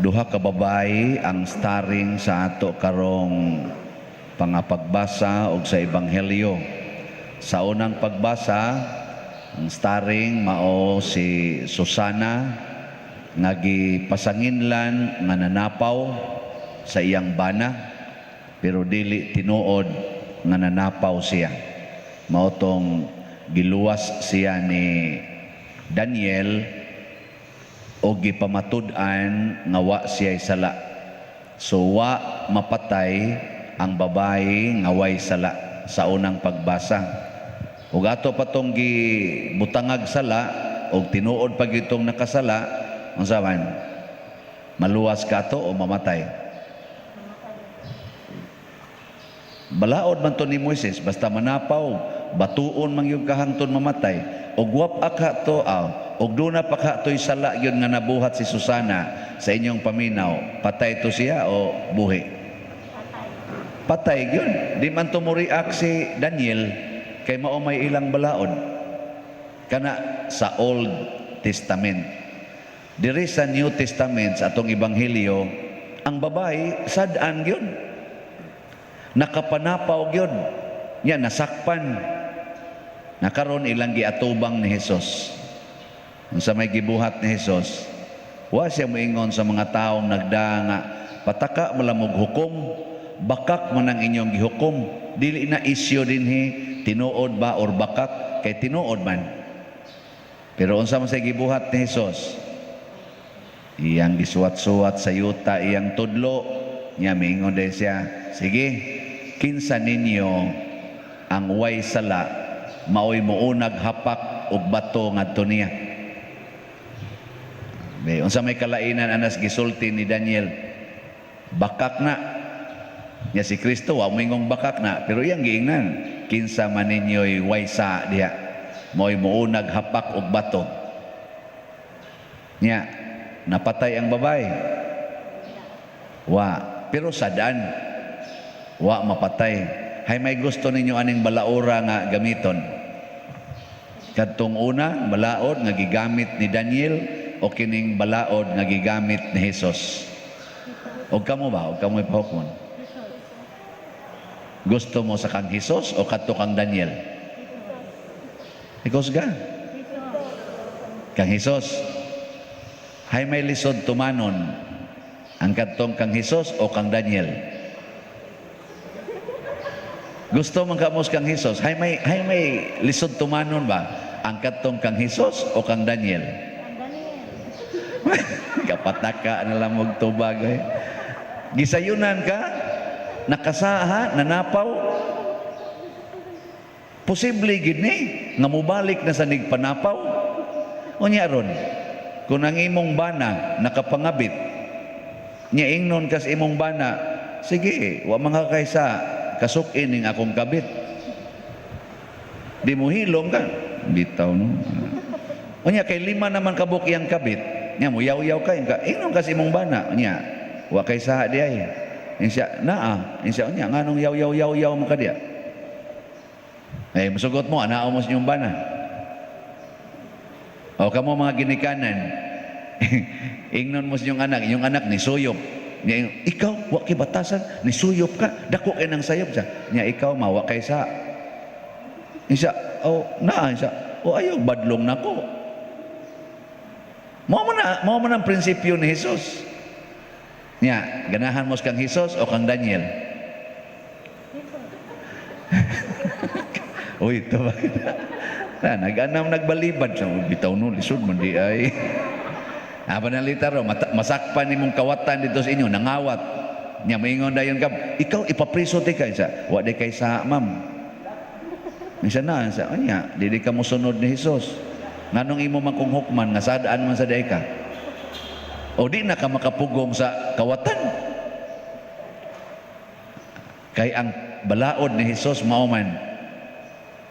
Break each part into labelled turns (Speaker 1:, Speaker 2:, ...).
Speaker 1: duha ka babayi ang starring sa ato karong pangapagbasa og sa ebanghelyo. Sa unang pagbasa, ang starring mao si Susana nga gipasanginlan nga nanapaw sa iyang bana pero dili tinuod nga nanapaw siya. Mao tong giluwas siya ni Daniel o gipamatud-an nga wa siya sala. So wa mapatay ang babayi nga way sala sa unang pagbasa. Ug ato patong gibutangag sala og tinuod pag itong nakasala, unsa man? Maluwas ka to o mamatay? Balaod man to ni Moises, basta manapaw, batuon man yung kahangton mamatay. Og wap aka to og duna pa ka to'y sala yun nga nabuhat si Susana sa inyong paminaw, patay to siya o buhi? Patay yun. Di man to mo react si Daniel kay mao may ilang balaod kana sa Old Testament. Diri sa New Testament sa atong ebanghelyo, ang babae sad-an yun, nakapanapaw yun, nya nasakpan, nakaron ilang giatubang ni Hesus. Sa may gibuhat ni Hesus, wa siya moingon sa mga taong nagdanga, pataka malamog hukom, bakak man ang inyong gihukom, dili na isyo dinhi tinuod ba or bakak, kay tinuod man. Pero unsa man sa gibuhat ni Hesus, iyang gisuwat-suwat sa yuta iyang tudlo, niya miingon din siya, sige, kinsa ninyo ang way sala maoy muunag hapak og bato ngadto niya. Unsa may kalainan anas gisulti ni Daniel, bakak na nya si Kristo wa moingong bakak na, pero iyang giingnan, kinsa man ninyo'y waysa diha mo'y muunag hapak og bato nya. Napatay ang babae? Wa. Pero sadan wa mapatay. Hay may gusto ninyo aning balaura nga gamiton? Kadtong una balaod nga gigamit ni Daniel o kining balaod nga gigamit ni Hesus? Og kamo ba? Og kamo ipahukmon? Gusto mo sa kang Hesus o kadto kang Daniel? Ikaw ka? Kang Hesus. Hay may lisod tumanon ang kadtong kang Hesus o kang Daniel? Gusto man kamos kang Hesus. Hay may lisod tumanon ba ang kadtong kang Hesus o kang Daniel? Kapataka na lang magtubag. Gisayunan ka, nakasaha, nanapaw. Posible gid ni nga mubalik na sa nigpanapaw. Unya ron, kung ang imong bana nakapangabit, nya ingnon kas imong bana, sige, wa mga kaysa kasukin ning akong kabit. Di mo hilom ka, bitaw no. Unya kay lima naman kabuk iyang kabit, nya mo yaw-yaw ka, ingnon kas imong bana, nya wa kaysa di ay. Insya insya nya nganong yaw-yaw mo ka diya. Masugot mo, anao mo sa inyong bana. O kamo mga ginikanan, ingnon mo sa inyong anak ni suyop. Niya, ikaw, wa kay batasan, ni suyop ka, dako kay nang sayop siya. Niya, ikaw, mawa kay sa. Insya, insya, ayaw, badlong na ko. Mao man ang prinsipyo ni Jesus. Niya, ganahan mo kang Jesus o kang Daniel? Uy, ito ba? Nag-anam nagbalibad sa bitaw no, lisod man di ay. Panalita ro, masakpan ni mong kawatan dito sa inyo, nangawat. Nya maingon dayon ka, ikaw ipapriso ti kay sa, wa di kay sa ma'am. Minsan na sa anya, dili ka mo sunod ni Hesus. Nganong imo man kung hukman nga sadaan man sa day ka? O di na ka makapugong sa kawatan. Kay ang balaod ni Hesus mao man,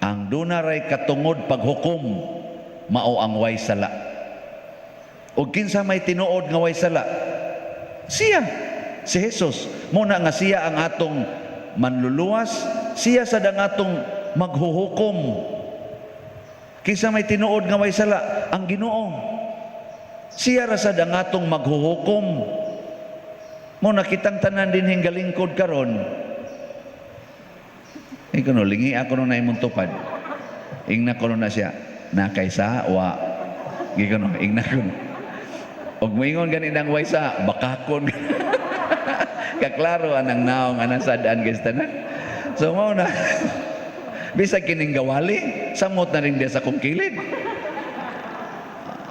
Speaker 1: ang dunaray katungod paghukom mao ang way sala. O kinsa may tinuod nga way sala? Siya, si Jesus. Muna nga siya ang atong manluluwas, siya sa dangatong maghuhukom. Kinsa may tinuod nga way sala? Ang Ginoo. Siya ra sad ang atong maghuhukom. Mo nakitang tanan din hingalingkod karon. Ikaw lingi ako nung naimong tupad. Ingna ko na siya. Na kaysa, wa. Gikono, ingna ko. Og moingon gani nang waysa, bakakon. Kaklaro anang naong anang sadaan guys tanan. So mo na. Bisa kining gawali, samot na rin dia sa kong kilid.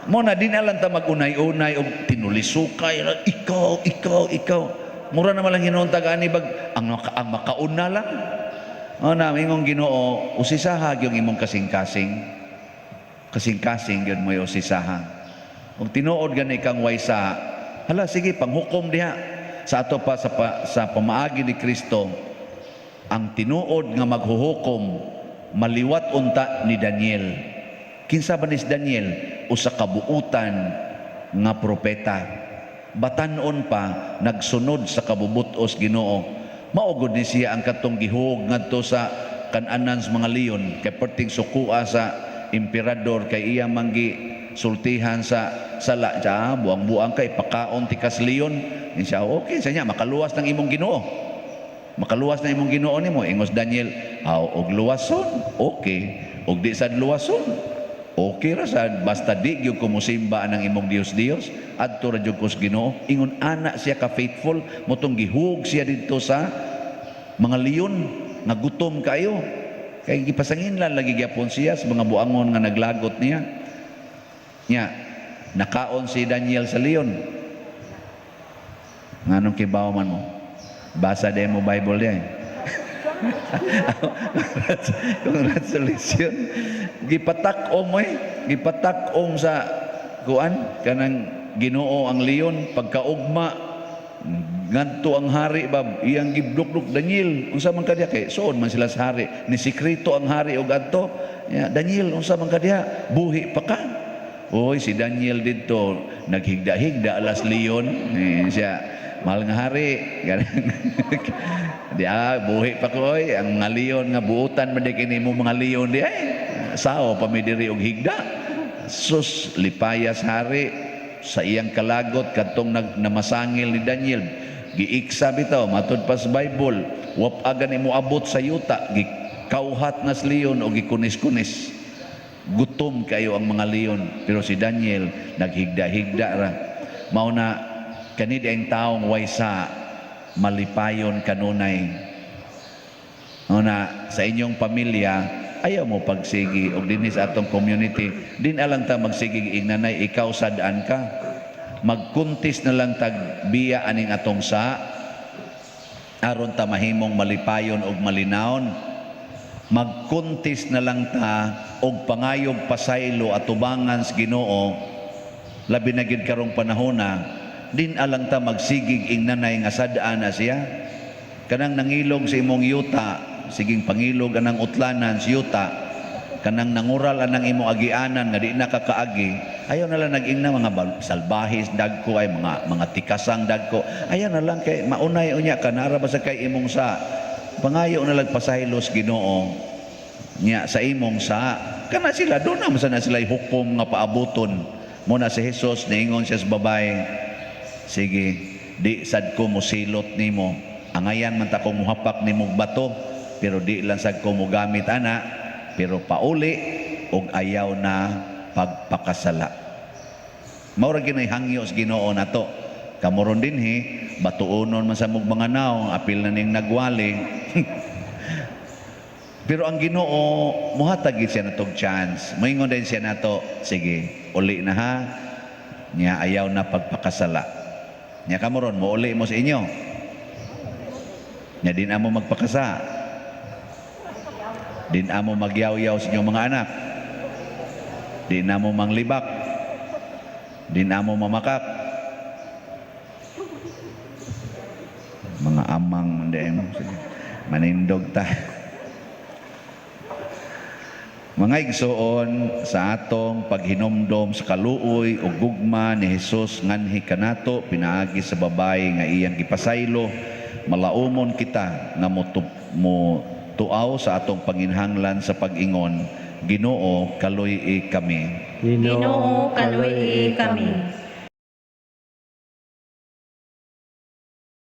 Speaker 1: Mo na din alam ta magunay-unay og tinulisukay, ikaw. Mura na malang hinuon tagani bag ang makauna lang. O na ingong Ginoo, usisaha yung imong kasing-kasing. Kasing-kasing yun mo yung usisaha. Kung tinuod gani kang waysa, hala sige panghukom diha sa ato pa sa pamaagi ni Kristo. Ang tinuod nga maghuhukom maliwat unta ni Daniel. Kinsa ba ni Daniel? Usa ka buutan nga propeta. Batan-on pa nagsunod sa kabubutos Ginoo. Maugod ni siya ang katong gihug ngadto sa kan-anan sa mga leon kay perting sukua sa emperador kay iya manggi sultihan sa sala ja buang-buang kay pakaon ti kas leon. Insya okay sa niya makaluwas ng imong Ginoo. Makaluwas na imong Ginoo nimo ingos Daniel, og luwason, okay. Og di sad luwason. Okay ra sad basta di gyud ko mosimba ang imong Dios adto ra jud ko sa Ginoo. Ingon ana siya ka faithful motong gihug siya didto sa mga leon nga gutom kayo. Kay gipasanginlan lagi gyapon siya sa mga buangon nga naglagot niya. Nya nakaon si Daniel sa leon. Nganong kibaw man mo? Basa din mo Bible yan. Congratulations. Gipatak-om sa kuan kanang Ginoo ang leon pagkaugma ngadto ang hari bab iyang gibduk-duk Daniel unsa man kadiya kay suod man sila sa hari ni sikreto ang hari og adto Daniel unsa man kadiya buhi pa ka. Oy si Daniel didto naghigda-higda alas leon siya mahal nga hari. Buhi pa ko oy ang mga leon nga buutan man kini mo mga leon di ay sao pamidiri og higda. Sus lipayas hari sa iyang kalagot kadtong namasangil ni Daniel. Giiksa bitaw matud pa sa Bible, wap agan imo abot sa yuta, gikauhat nas leon o gikunis-kunis. Gutom kayo ang mga leon, pero si Daniel naghigda-higda ra. Mao na kanid ang taong waysa malipayon kanunay. Mao na sa inyong pamilya ayaw mo pagsigi og dinhi sa atong community din alang ta magsigi ignanay ikaw sadaan ka magkuntis na lang tag biya aning atong sa aron ta mahimong malipayon og malinawon magkuntis na lang ta og pangayog pasaylo atubangan sa Ginoo labi na gid karong panahona din alang ta magsigig ignanay nga sadaan na siya kanang nangilog sa imong yuta siging pangilog anang utlanan sa yuta kanang nangural anang imong agianan nga di na kakaagi ayaw na lang nag-ingna mga salbahis dagko ay mga tikasang dagko ayaw na lang kay maunay unya ka nara basta kay imong sa pangayo na lang pasahilos Ginoo nya sa imong sa kana sila do na na sila hukom nga paabuton mo na si Jesus niingon siya sa babae sige di sad ko mosilot nimo angayan man ta ko muhapak nimo bato pero di lang sad ko mogamit ana pero pauli og ayaw na pagpakasala. Mao ra ginay hangyo sa Ginoo nato. Kamoron dinhi batuonon man sa mga naong apil na ning nagwali. Pero ang Ginoo muhatag gid siya natog chance. Moingon din siya nato, sige, uli na ha. Nya ayaw na pagpakasala. Nya kamoron mo uli mo sa inyo. Nya din amo magpakasa. Din amo magyaw-yaw sa inyong mga anak. Din amo manglibak. Din amo mamakak. Mga amang manindog ta. Mga igsoon sa atong paghinomdom sa kaluoy o gugma ni Jesus nganhi kanato pinaagi sa babae nga iyang gipasaylo malaumon kita nga mo tuaw sa atong panginhanglan sa pag-ingon, Ginoo kaluy kami.
Speaker 2: Ginoo kaluy kami.